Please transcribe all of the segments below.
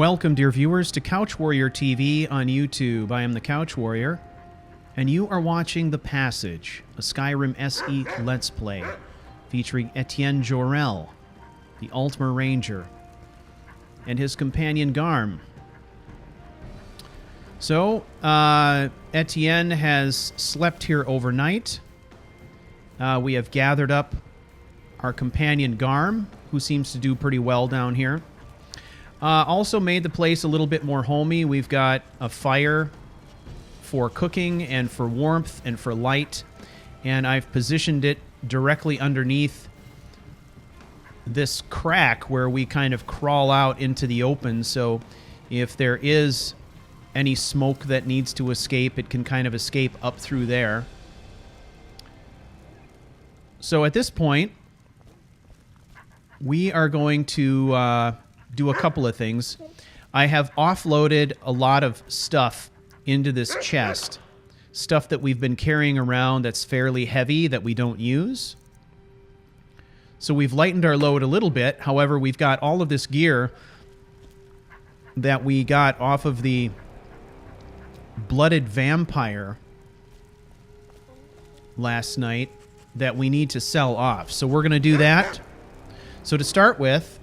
Welcome, dear viewers, to Couch Warrior TV on YouTube. I am the Couch Warrior, and you are watching The Passage, a Skyrim SE Let's Play, featuring Ettient Jorel, the Altmer Ranger, and his companion Garm. So, Ettient has slept here overnight. We have gathered up our companion Garm, who seems to do pretty well down here. Also made the place a little bit more homey. We've got a fire for cooking and for warmth and for light. And I've positioned it directly underneath this crack where we kind of crawl out into the open. So if there is any smoke that needs to escape, it can kind of escape up through there. So at this point, we are going to do a couple of things. I have offloaded a lot of stuff into this chest. Stuff that we've been carrying around that's fairly heavy that we don't use. So we've lightened our load a little bit. However, we've got all of this gear that we got off of the Blooded Vampire last night that we need to sell off. So we're going to do that. So to start with,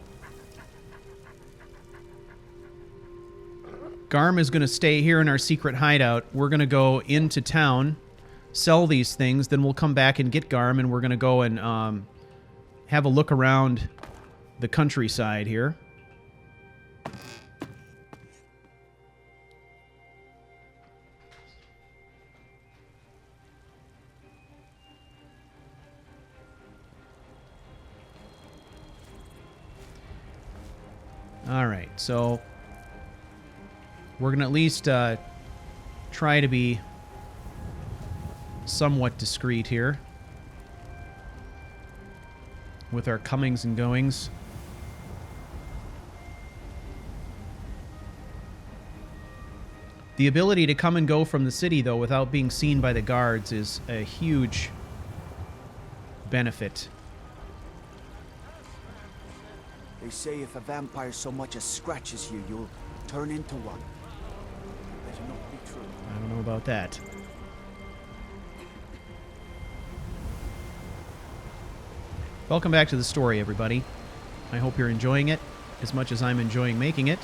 Garm is going to stay here in our secret hideout. We're going to go into town, sell these things, then we'll come back and get Garm, and we're going to go and have a look around the countryside here. All right, so we're going to at least try to be somewhat discreet here with our comings and goings. The ability to come and go from the city, though, without being seen by the guards is a huge benefit. They say if a vampire so much as scratches you, you'll turn into one. Better not be true. I don't know about that. Welcome back to the story, everybody. I hope you're enjoying it as much as I'm enjoying making it.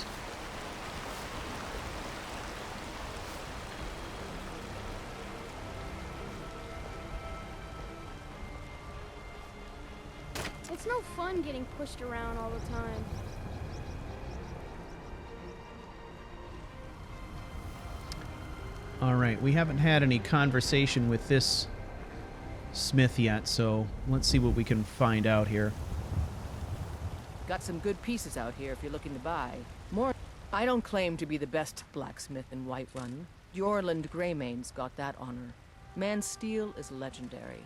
It's no fun getting pushed around all the time. All right, we haven't had any conversation with this smith yet, so let's see what we can find out here. Got some good pieces out here if you're looking to buy. More. I don't claim to be the best blacksmith in Whiterun. Jorland Greymane's got that honor. Man's steel is legendary.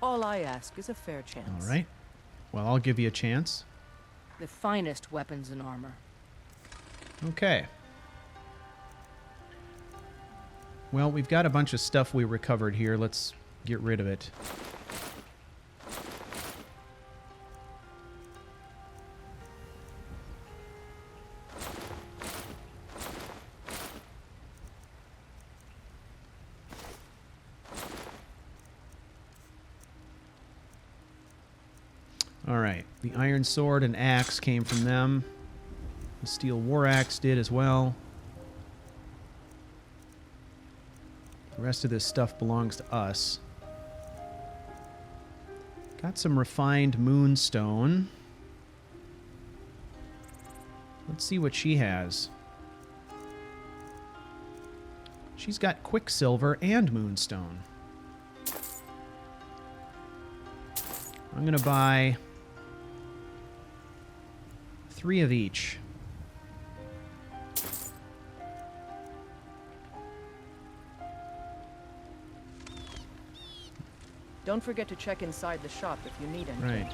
All I ask is a fair chance. All right. Well, I'll give you a chance. The finest weapons and armor. Okay. Well, we've got a bunch of stuff we recovered here. Let's get rid of it. All right. The iron sword and axe came from them. The steel war axe did as well. The rest of this stuff belongs to us. Got some refined moonstone. Let's see what she has. She's got quicksilver and moonstone. I'm going to buy 3 of each. Don't forget to check inside the shop if you need anything. Right.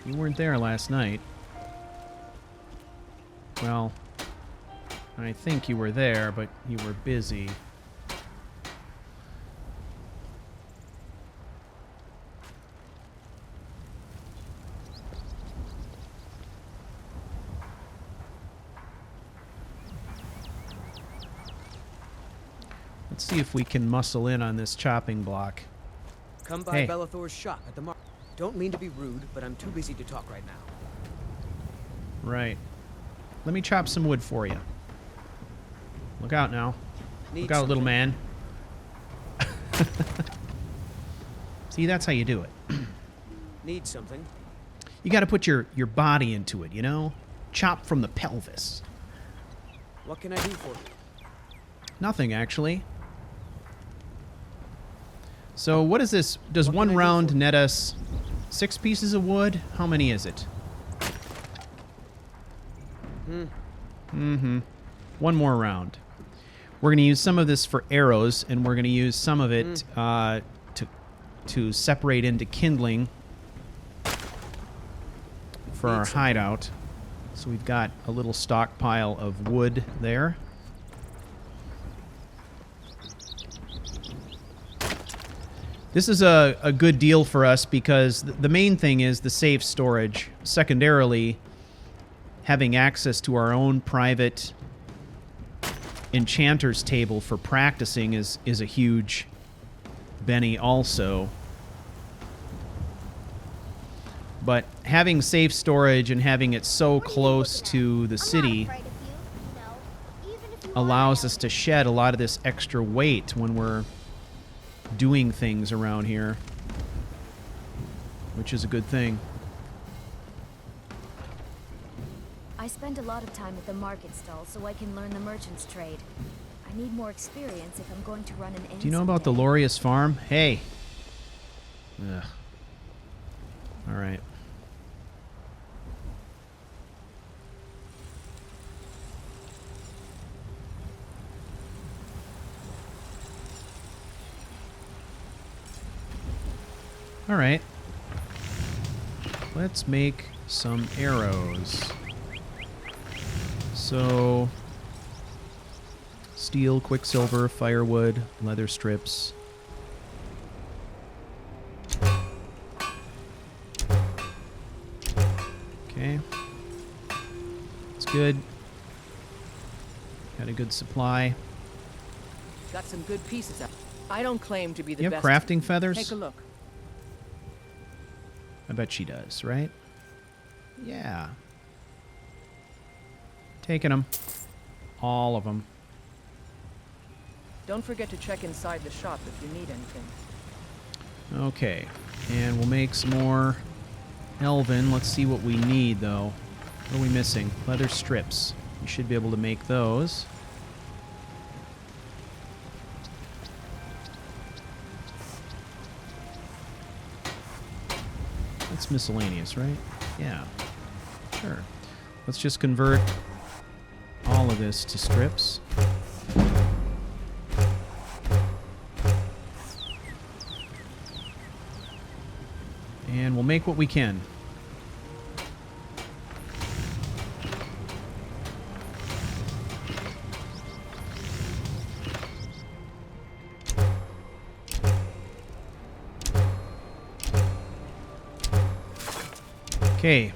You weren't there last night. Well, I think you were there, but you were busy. Let's see if we can muscle in on this chopping block. Come by Hey. Bellathor's shop at the market. Don't mean to be rude, but I'm too busy to talk right now. Right. Let me chop some wood for you. Look out now. Need Look out, little something? man. See, that's how you do it. Need something? You got to put your body into it, you know? Chop from the pelvis. What can I do for you? Nothing, actually. So what is this? Does What one can I do round for you? net us 6 pieces of wood? How many is it? One more round. We're going to use some of this for arrows, and we're going to use some of it to separate into kindling for our hideout. So we've got a little stockpile of wood there. This is a good deal for us because the main thing is the safe storage. Secondarily, having access to our own private enchanter's table for practicing is a huge Benny also. But having safe storage and having it so close to the city allows us to shed a lot of this extra weight when we're doing things around here, which is a good thing. I spend a lot of time at the market stall so I can learn the merchant's trade. I need more experience if I'm going to run an inn. Do you know about the someday. Lorius farm? Hey. Ugh. All right. All right. Let's make some arrows. So, steel, quicksilver, firewood, leather strips. Okay. It's good. Got a good supply. Got some good pieces out. I don't claim to be the You have best. crafting feathers? Take a look. I bet she does, right? Yeah. Taking them. All of them. Don't forget to check inside the shop if you need anything. Okay. And we'll make some more elven. Let's see what we need, though. What are we missing? Leather strips. We should be able to make those. That's miscellaneous, right? Yeah. Sure. Let's just convert all of this to strips. And we'll make what we can. Okay,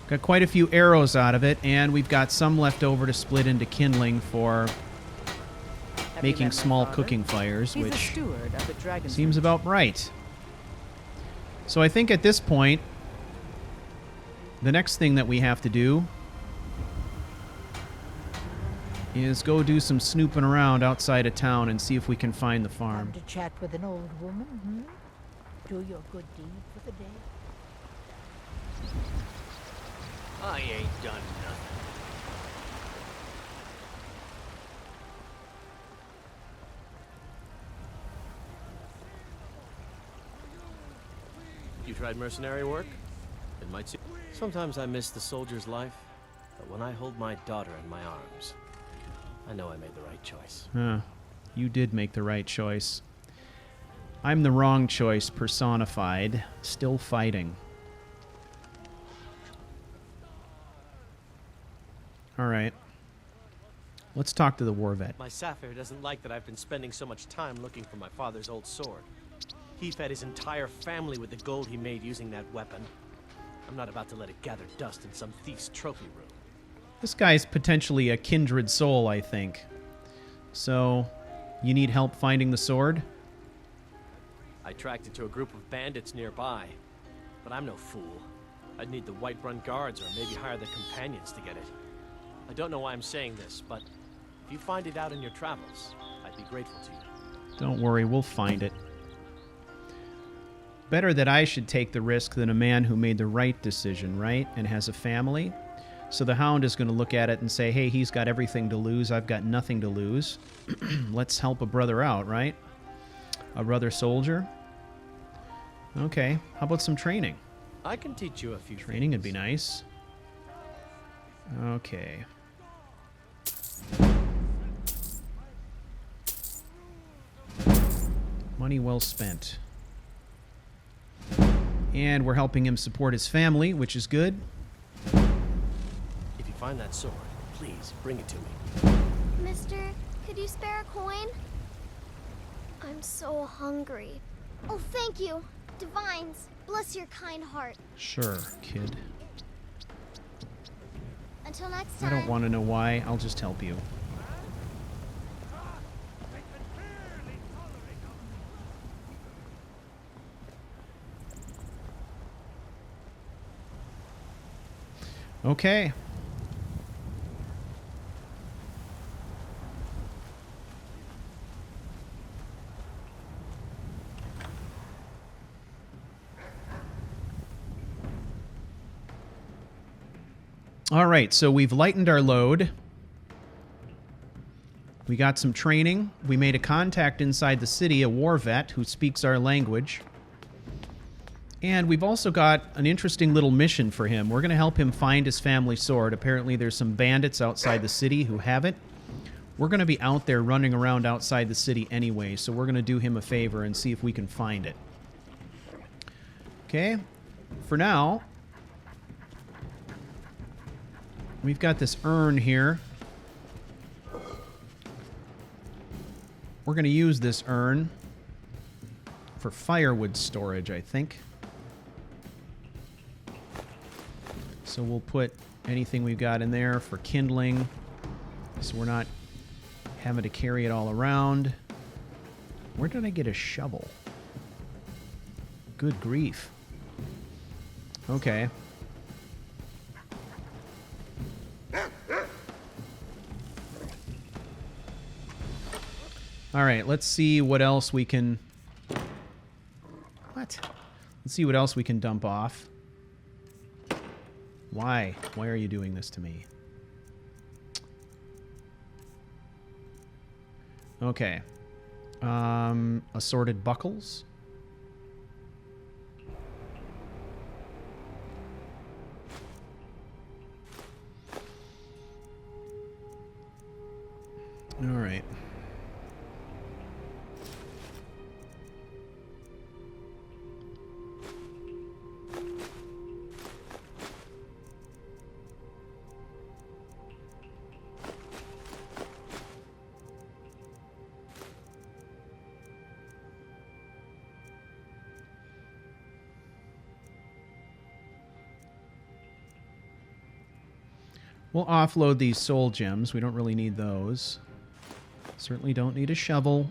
got quite a few arrows out of it, and we've got some left over to split into kindling for Have you making met my small father? cooking fires, He's the which steward up at Dragon's seems Reach. about right. So I think at this point, the next thing that we have to do is go do some snooping around outside of town and see if we can find the farm. Come to chat with an old woman, Do your good deed for the day. I ain't done nothing. You tried mercenary work? It might seem... Sometimes I miss the soldier's life, but when I hold my daughter in my arms, I know I made the right choice. You did make the right choice. I'm the wrong choice personified, still fighting. All right. Let's talk to the war vet. My Sapphire doesn't like that I've been spending so much time looking for my father's old sword. He fed his entire family with the gold he made using that weapon. I'm not about to let it gather dust in some thief's trophy room. This guy's potentially a kindred soul, I think. So, You need help finding the sword? I tracked it to a group of bandits nearby, but I'm no fool. I'd need the Whiterun guards or maybe hire the companions to get it. I don't know why I'm saying this, but if you find it out in your travels, I'd be grateful to you. Don't worry, we'll find it. Better that I should take the risk than a man who made the right decision, right? And has a family. So the Hound is going to look at it and say, hey, he's got everything to lose. I've got nothing to lose. Let's help a brother out, right? A brother soldier. Okay, how about some training? I can teach you a few Training would things. be nice. Okay. Money well spent. And we're helping him support his family, which is good. If you find that sword, please bring it to me. Mister, could you spare a coin? I'm so hungry. Oh, thank you. Divines, bless your kind heart. Sure, kid. Until next I time. don't want to know why. I'll just help you. Okay. All right, so we've lightened our load. We got some training. We made a contact inside the city, a war vet who speaks our language. And we've also got an interesting little mission for him. We're going to help him find his family sword. Apparently there's some bandits outside the city who have it. We're going to be out there running around outside the city anyway, so we're going to do him a favor and see if we can find it. Okay, for now, we've got this urn here. We're going to use this urn for firewood storage, I think. So we'll put anything we've got in there for kindling, so we're not having to carry it all around. Where did I get a shovel? Good grief. Okay. All right, let's see what else we can... What? Let's see what else we can dump off. Why? Why are you doing this to me? Okay. Assorted buckles. All right. We'll offload these soul gems. We don't really need those. Certainly don't need a shovel.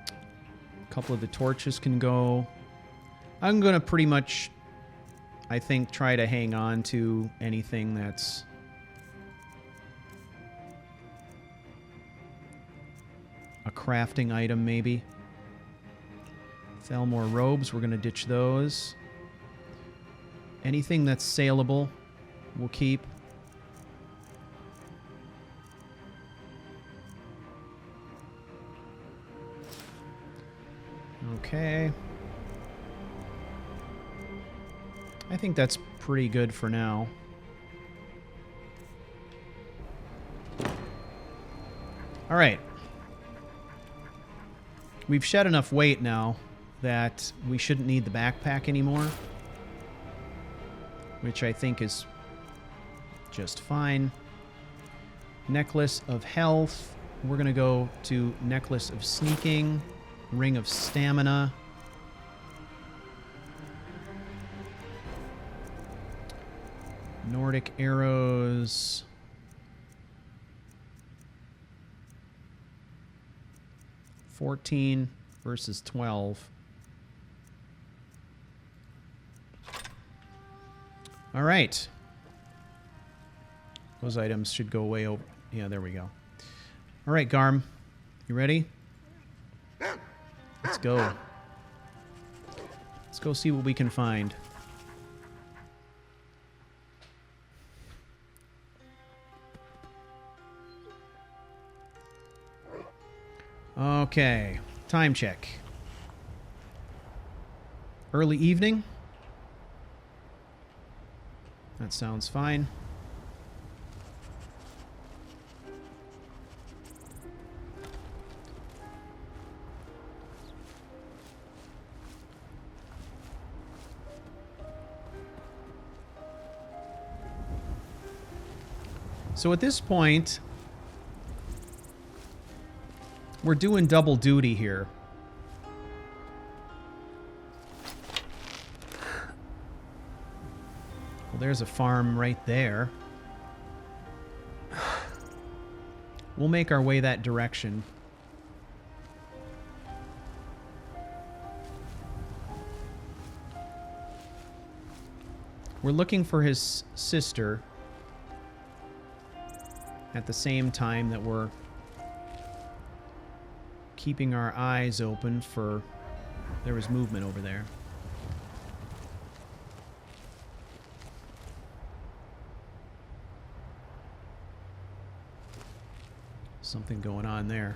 A couple of the torches can go. I'm going to pretty much, I think, try to hang on to anything that's a crafting item, maybe. Thalmor robes, we're going to ditch those. Anything that's saleable, we'll keep. Okay. I think that's pretty good for now. All right. We've shed enough weight now that we shouldn't need the backpack anymore, which I think is just fine. Necklace of Health. We're going to go to Necklace of Sneaking, Ring of Stamina. Nordic Arrows. 14 versus 12. All right. Those items should go away over. Yeah, there we go. All right, Garm. You ready? Let's go. Let's go see what we can find. Okay. Time check. Early evening. That sounds fine. So at this point, we're doing double duty here. Well, there's a farm right there. We'll make our way that direction. We're looking for his sister at the same time that we're keeping our eyes open for... There was movement over there. Something going on there.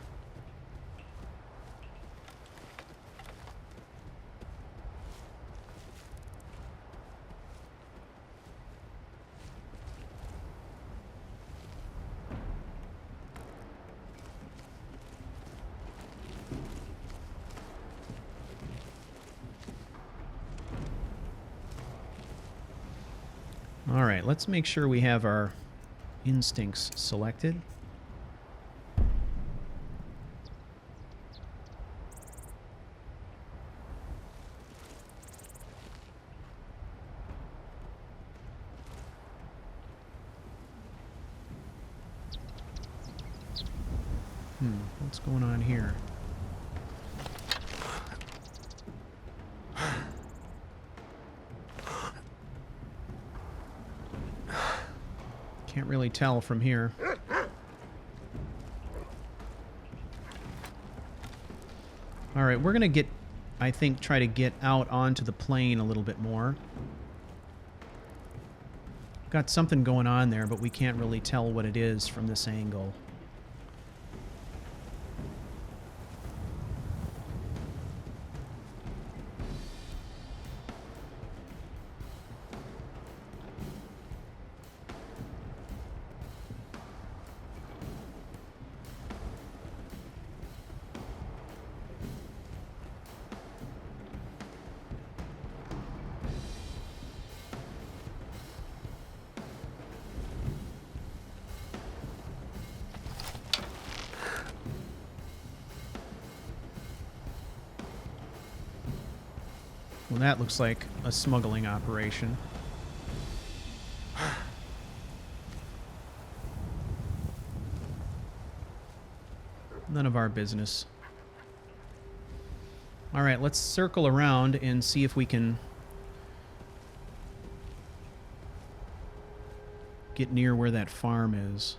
All right, let's make sure we have our instincts selected. What's going on here? Can't really tell from here. All right, we're gonna get, I think, try to get out onto the plain a little bit more. Got something going on there, but we can't really tell what it is from this angle. Well, that looks like a smuggling operation. None of our business. All right, let's circle around and see if we can get near where that farm is.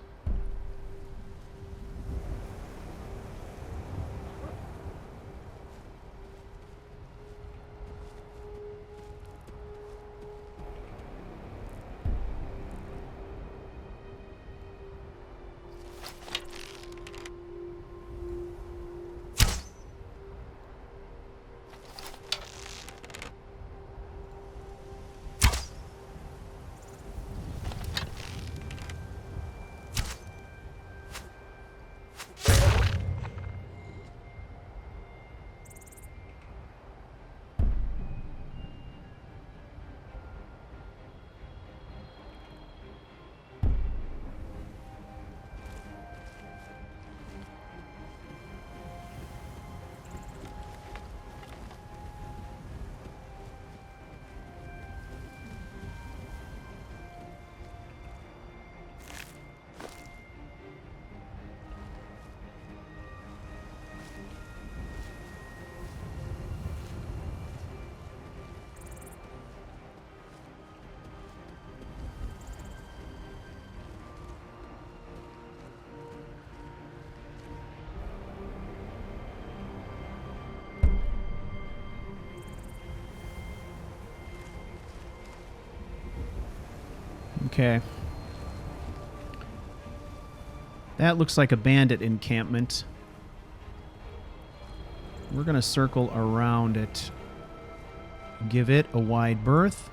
Okay. That looks like a bandit encampment. We're going to circle around it. Give it a wide berth.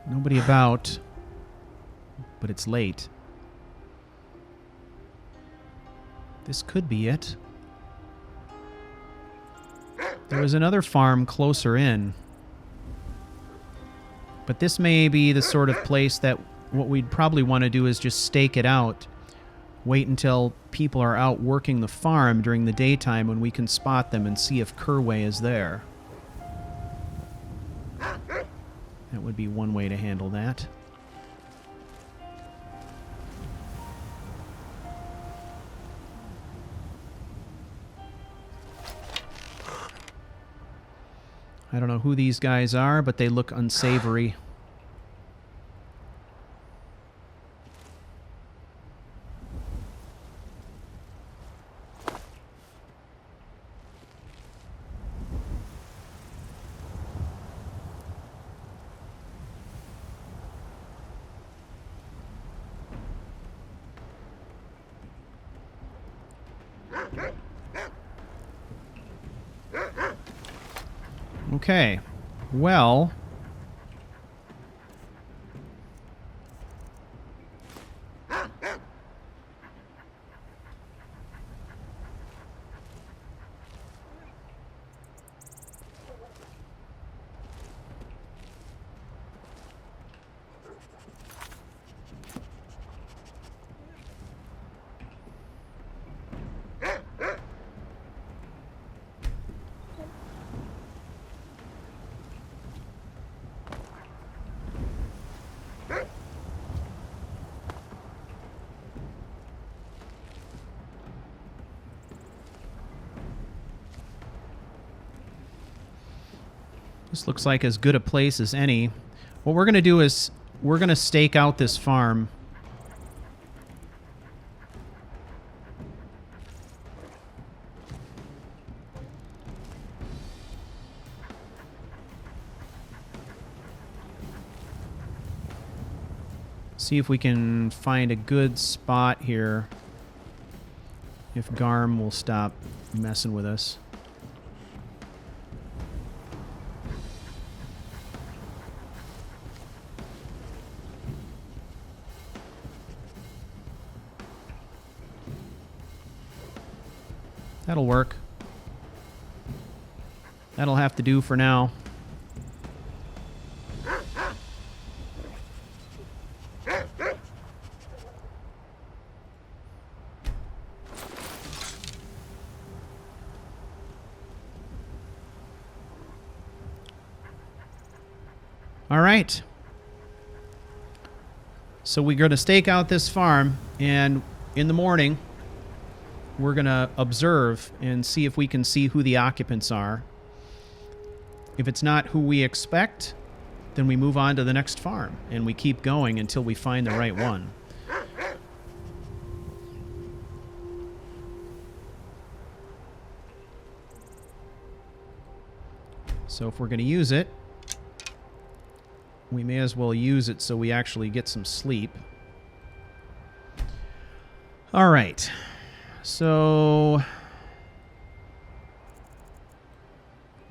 Nobody about, but it's late. This could be it. There was another farm closer in. But this may be the sort of place that what we'd probably want to do is just stake it out. Wait until people are out working the farm during the daytime when we can spot them and see if Kerway is there. That would be one way to handle that. I don't know who these guys are, but they look unsavory. Okay, well... This looks like as good a place as any. What we're going to do is we're going to stake out this farm. See if we can find a good spot here. If Garm will stop messing with us. That'll work. That'll have to do for now. All right. So we're going to stake out this farm, and in the morning, we're going to observe and see if we can see who the occupants are. If it's not who we expect, then we move on to the next farm, and we keep going until we find the right one. So if we're going to use it, we may as well use it so we actually get some sleep. All right. So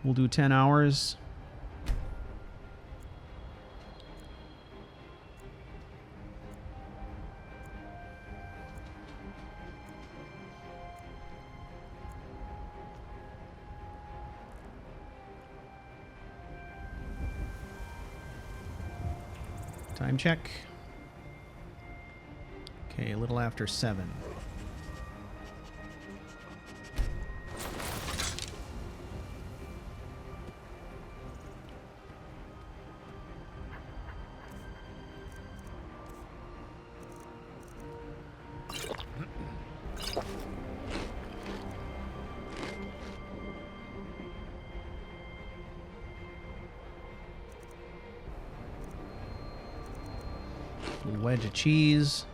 we'll do 10 hours. Time check. Okay, a little after 7. Little wedge of cheese.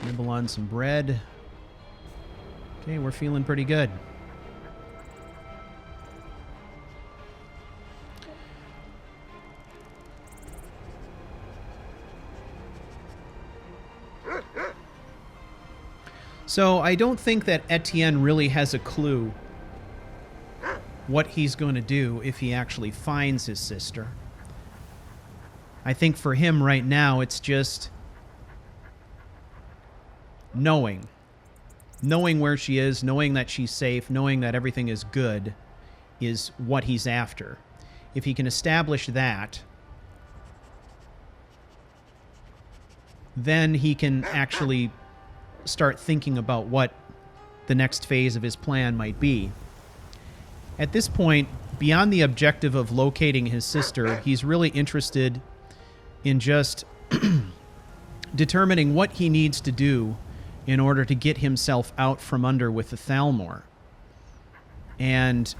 Nibble on some bread. Okay, we're feeling pretty good. So I don't think that Etienne really has a clue what he's going to do if he actually finds his sister. I think for him right now, it's just knowing where she is, knowing that she's safe, knowing that everything is good is what he's after. If he can establish that, then he can actually start thinking about what the next phase of his plan might be. At this point, beyond the objective of locating his sister, he's really interested in just determining what he needs to do in order to get himself out from under with the Thalmor. And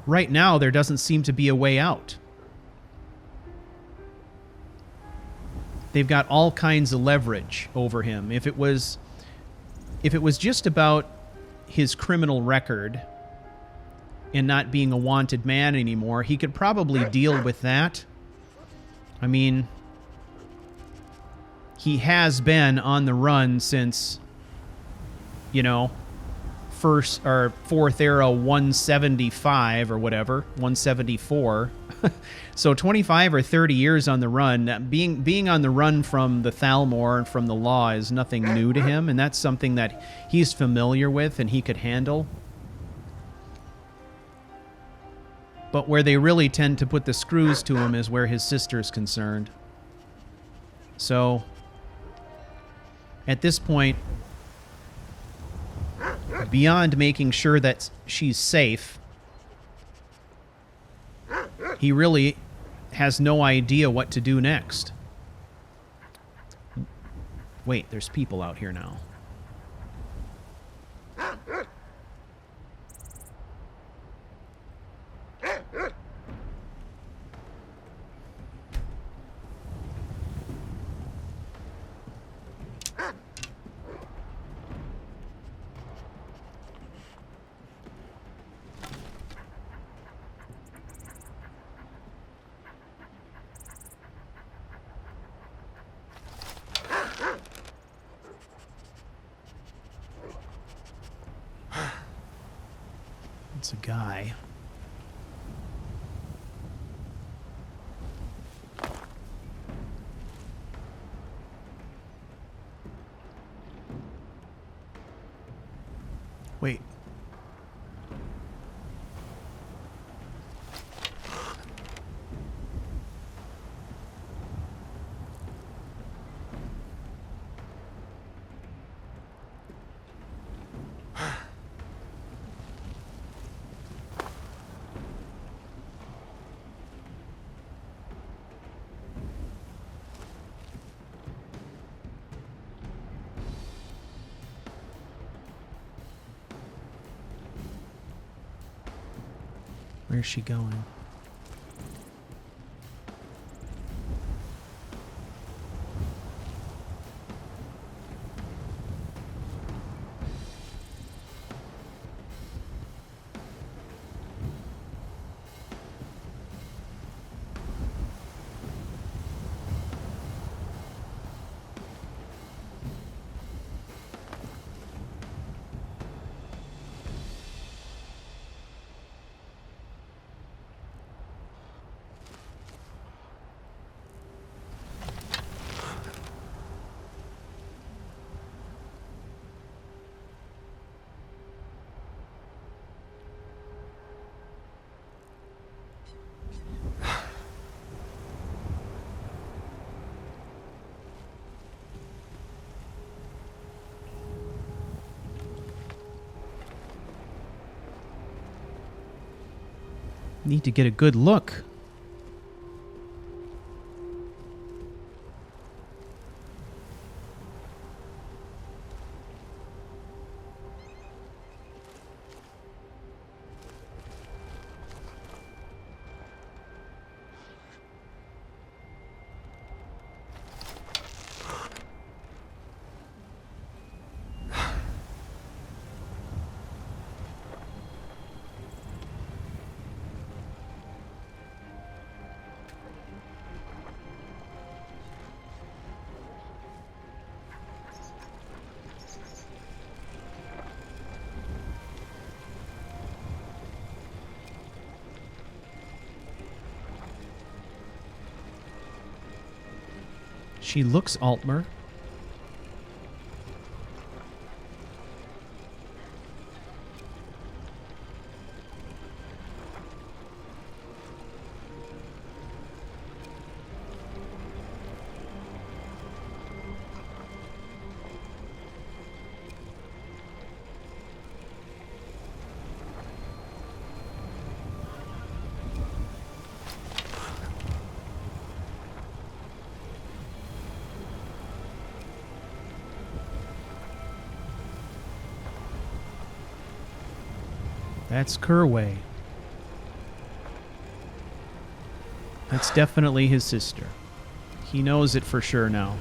right now, there doesn't seem to be a way out. They've got all kinds of leverage over him. If it was just about his criminal record and not being a wanted man anymore, he could probably deal with that. I mean, he has been on the run since, fourth era 175 or whatever, 174. So 25 or 30 years on the run. Being on the run from the Thalmor and from the law is nothing new to him, and that's something that he's familiar with and he could handle. But where they really tend to put the screws to him is where his sister's concerned. So, at this point, beyond making sure that she's safe, he really has no idea what to do next. Wait, there's people out here now. It's a guy. Wait. Where's she going? Need to get a good look. She looks Altmer. That's Kerway. That's definitely his sister. He knows it for sure now.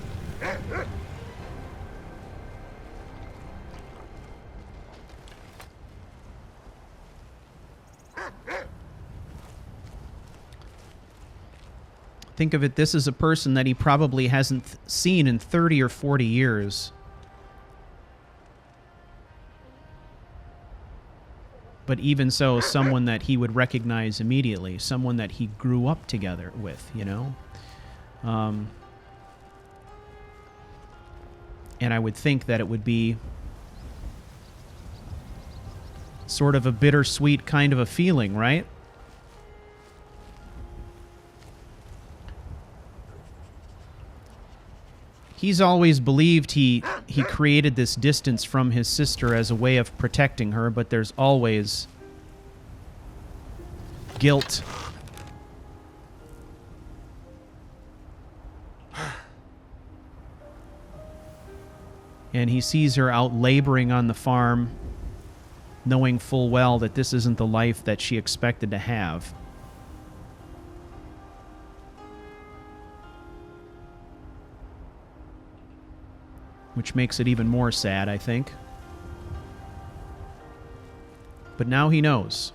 Think of it, this is a person that he probably hasn't seen in 30 or 40 years. But even so, someone that he would recognize immediately. Someone that he grew up together with, you know? And I would think that it would be sort of a bittersweet kind of a feeling, right? He's always believed he created this distance from his sister as a way of protecting her, but there's always guilt. And he sees her out laboring on the farm, knowing full well that this isn't the life that she expected to have. Which makes it even more sad, I think. But now he knows.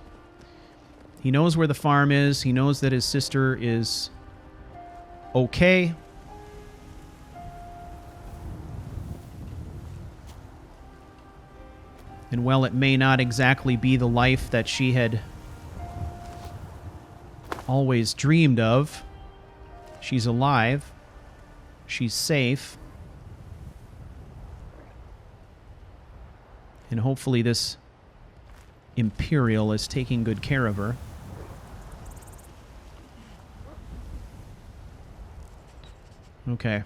He knows where the farm is. He knows that his sister is okay. And while it may not exactly be the life that she had always dreamed of, she's alive. She's safe. And hopefully this Imperial is taking good care of her. Okay.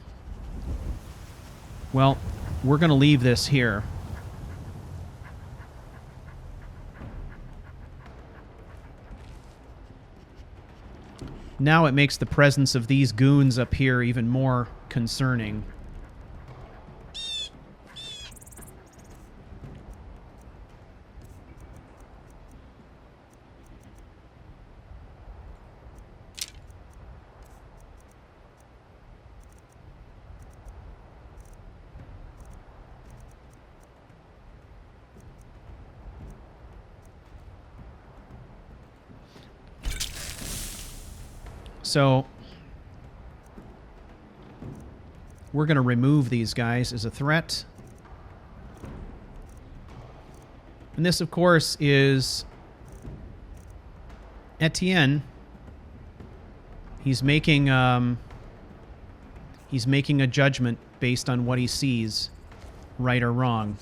Well, we're going to leave this here. Now it makes the presence of these goons up here even more concerning. So we're going to remove these guys as a threat. And this, of course, is Ettient. He's making a judgment based on what he sees, right or wrong.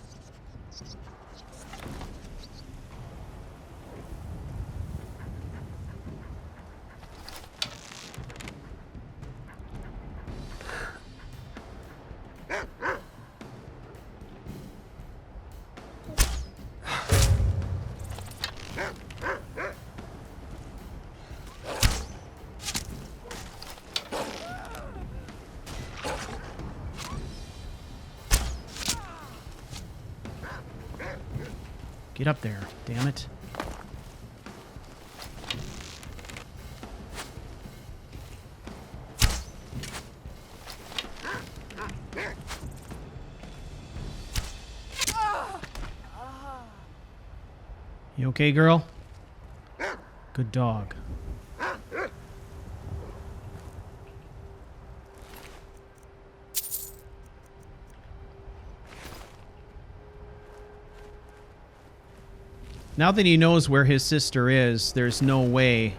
Get up there, damn it. You okay, girl? Good dog. Now that he knows where his sister is, there's no way,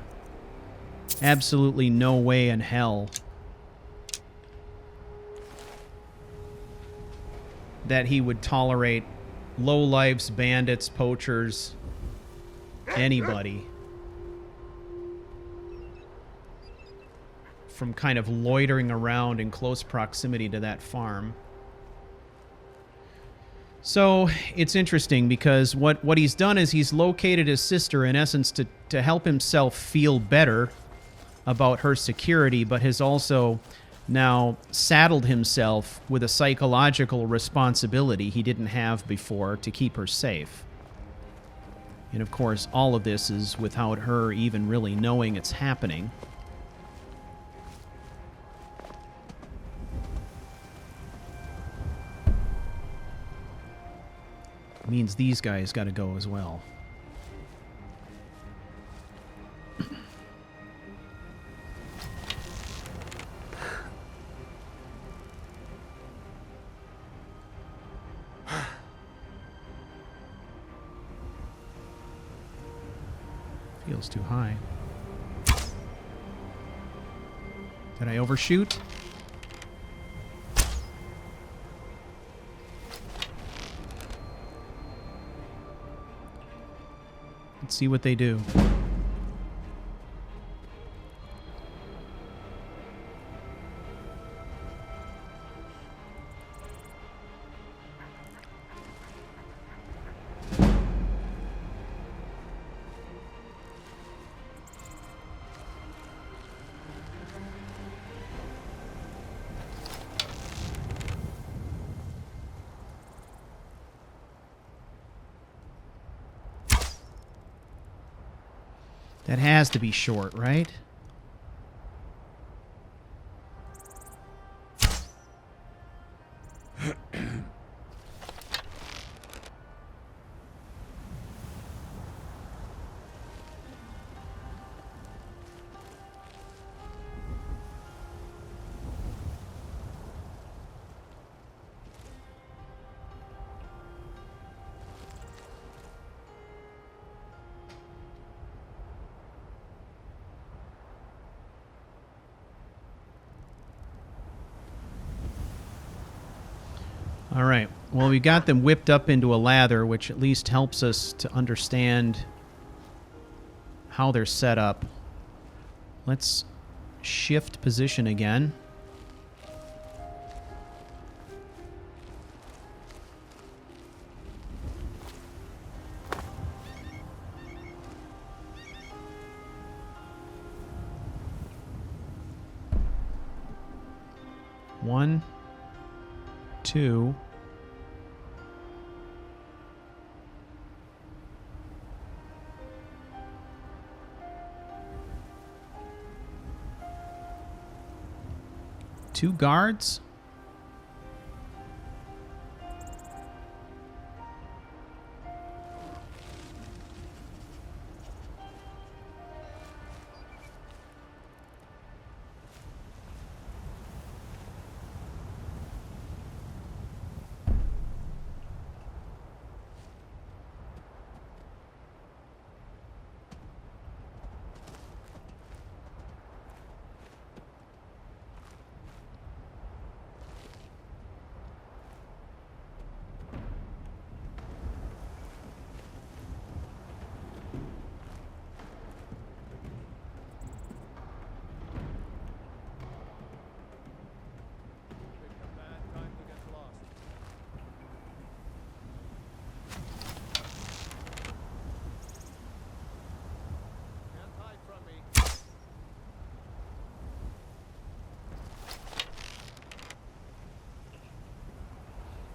absolutely no way in hell that he would tolerate lowlifes, bandits, poachers, anybody from kind of loitering around in close proximity to that farm. So it's interesting because what he's done is he's located his sister in essence to help himself feel better about her security, but has also now saddled himself with a psychological responsibility he didn't have before to keep her safe. And of course, all of this is without her even really knowing it's happening. Means these guys got to go as well. Feels too high. Did I overshoot? Let's see what they do. That has to be short, right? All right. Well, we got them whipped up into a lather, which at least helps us to understand how they're set up. Let's shift position again. One, two. Two guards?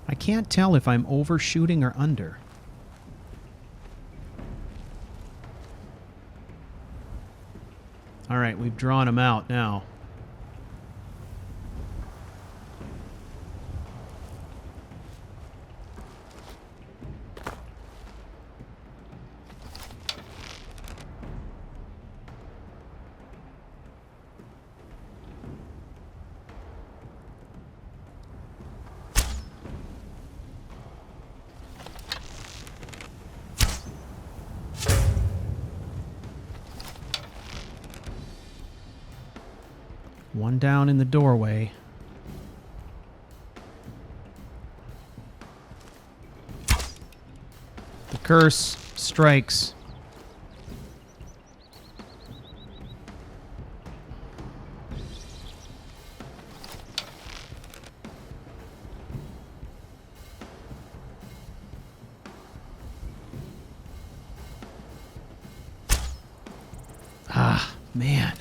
I can't tell if I'm overshooting or under. Alright, we've drawn him out now. One down in the doorway. The curse strikes. Ah, man.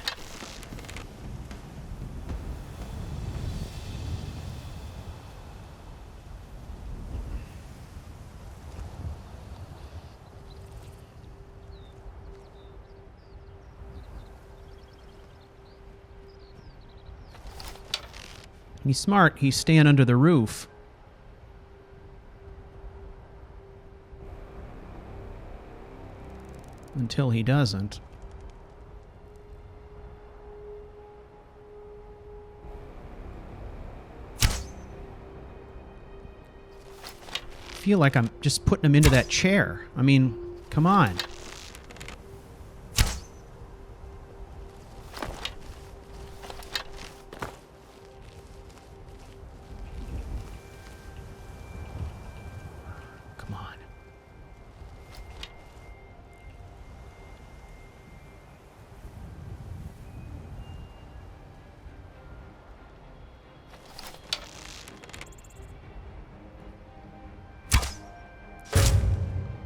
He's smart. He's staying under the roof. Until he doesn't. I feel like I'm just putting him into that chair. I mean, come on.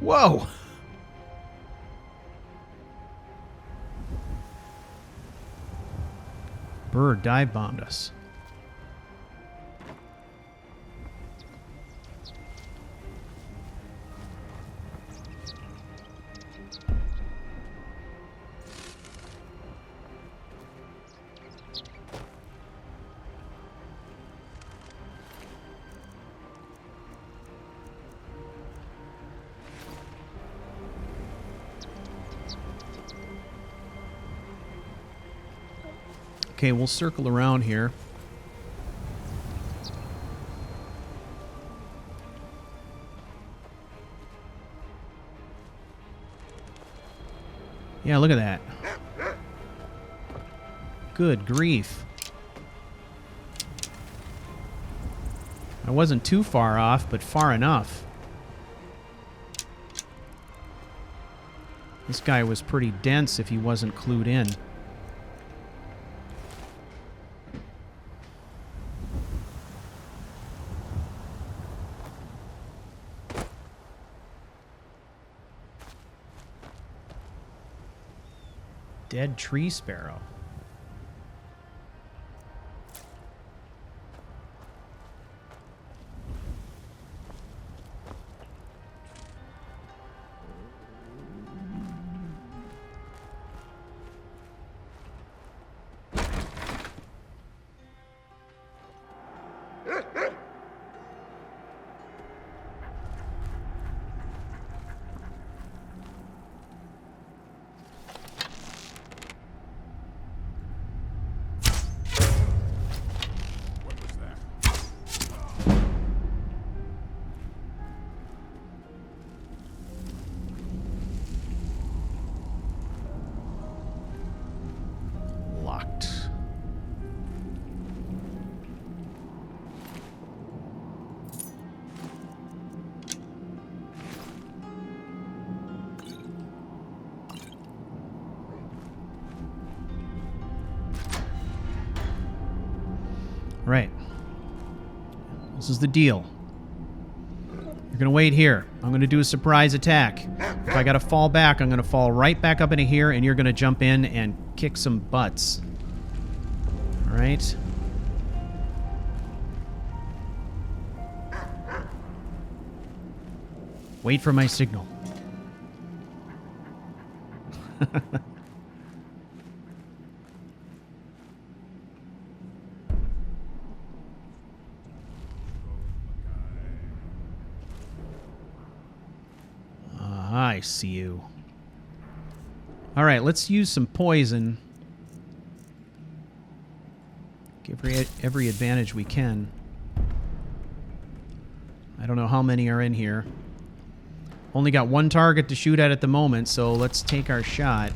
Whoa! Bird dive bombed us. Okay, we'll circle around here. Yeah, look at that. Good grief. I wasn't too far off, but far enough. This guy was pretty dense if he wasn't clued in. Dead tree sparrow. Right. This is the deal. You're gonna wait here. I'm gonna do a surprise attack. If I gotta fall back, I'm gonna fall right back up into here, and you're gonna jump in and kick some butts. Alright? Wait for my signal. I see you. All right, let's use some poison. Give every advantage we can. I don't know how many are in here. Only got one target to shoot at the moment, so let's take our shot.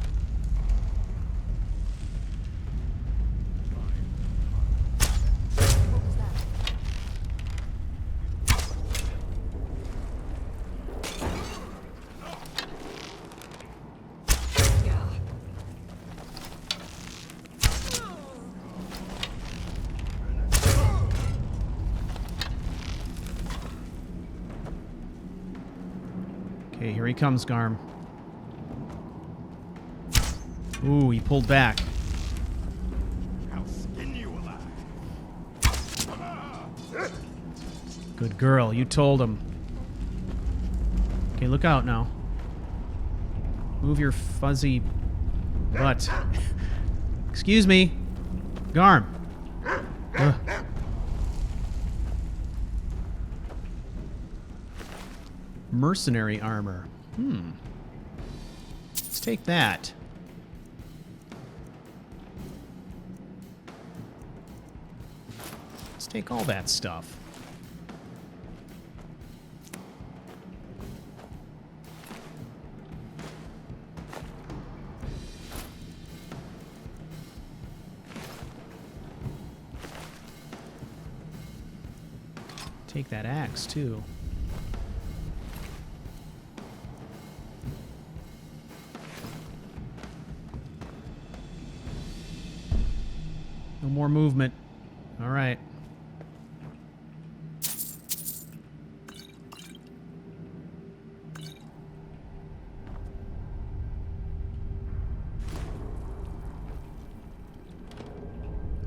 Okay, here he comes, Garm. Ooh, he pulled back. I'll skin you alive. Good girl, you told him. Okay, look out now. Move your fuzzy butt. Excuse me. Garm. Ugh. Mercenary armor. Let's take that. Let's take all that stuff. Take that axe, too. No more movement. All right.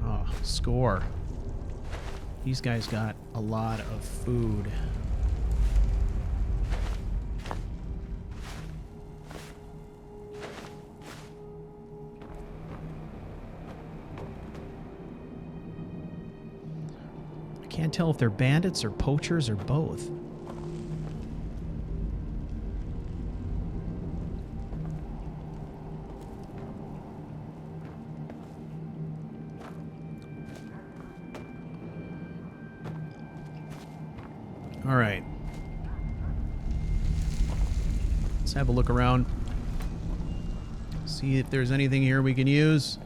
Oh, score. These guys got a lot of food. Can't tell if they're bandits or poachers or both. All right. Let's have a look around. See if there's anything here we can use.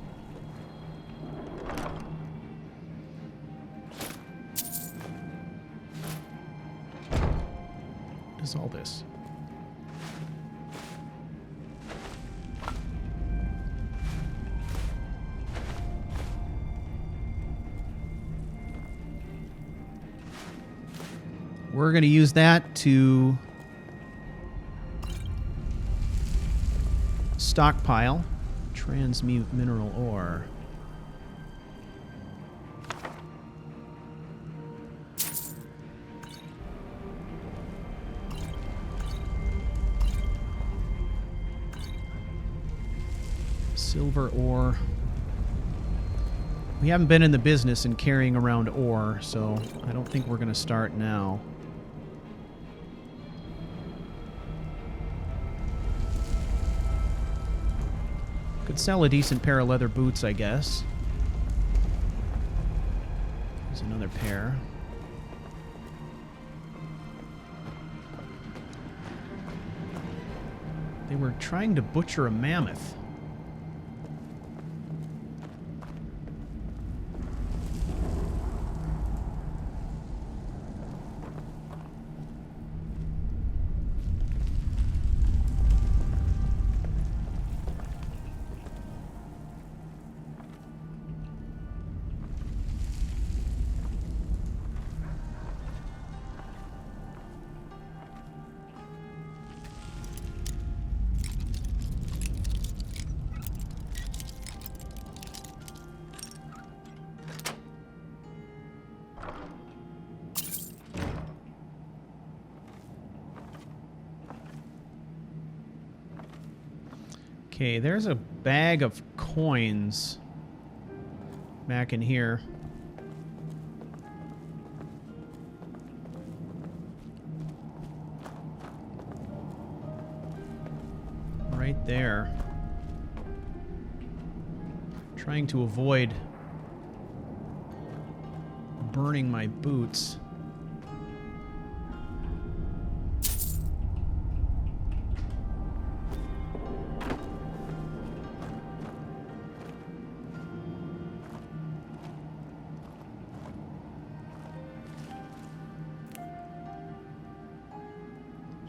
What is all this? We're going to use that to stockpile transmute mineral ore. Silver ore. We haven't been in the business in carrying around ore, so I don't think we're going to start now. Could sell a decent pair of leather boots, I guess. There's another pair. They were trying to butcher a mammoth. Okay, there's a bag of coins back in here. Right there. Trying to avoid burning my boots.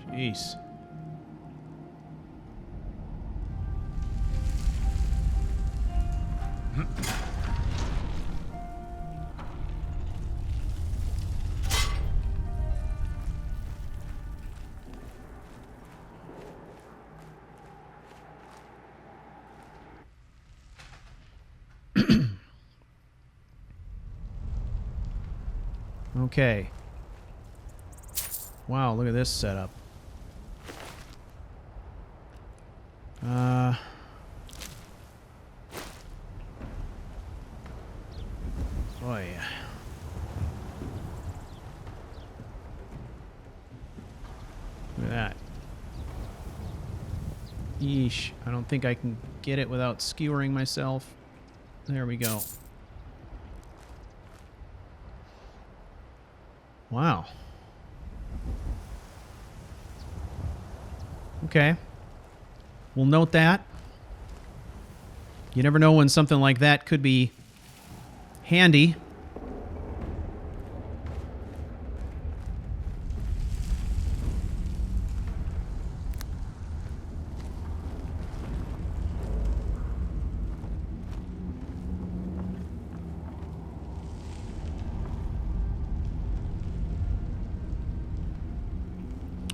Jeez. Okay. Wow, look at this setup. Boy. Look at that. Yeesh. I don't think I can get it without skewering myself. There we go. Wow. Okay. We'll note that. You never know when something like that could be handy.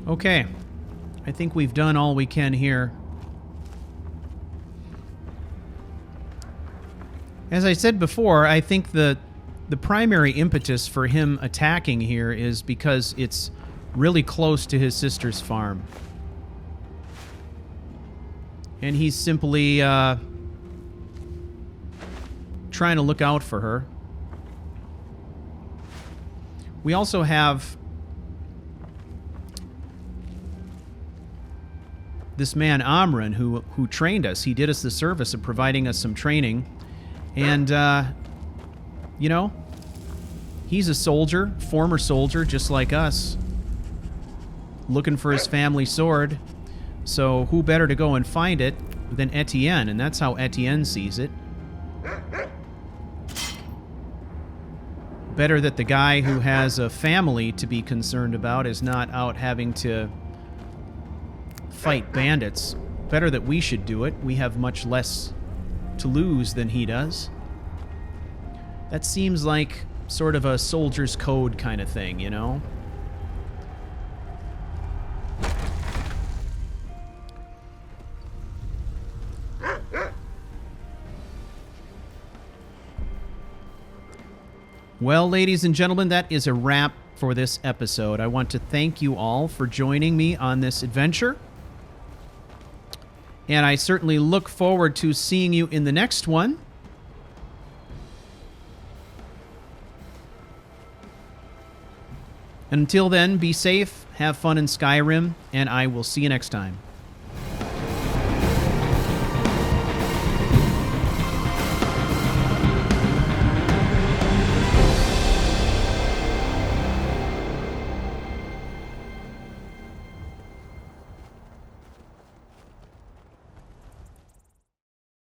Okay. I think we've done all we can here. As I said before, I think the primary impetus for him attacking here is because it's really close to his sister's farm. And he's simply trying to look out for her. We also have this man Amran who trained us. He did us the service of providing us some training. And, you know, he's a soldier, former soldier, just like us, looking for his family sword. So who better to go and find it than Ettient? And that's how Ettient sees it. Better that the guy who has a family to be concerned about is not out having to fight bandits. Better that we should do it. We have much less to lose than he does. That seems like sort of a soldier's code kind of thing, you know? Well, ladies and gentlemen, that is a wrap for this episode. I want to thank you all for joining me on this adventure. And I certainly look forward to seeing you in the next one. Until then, be safe, have fun in Skyrim, and I will see you next time.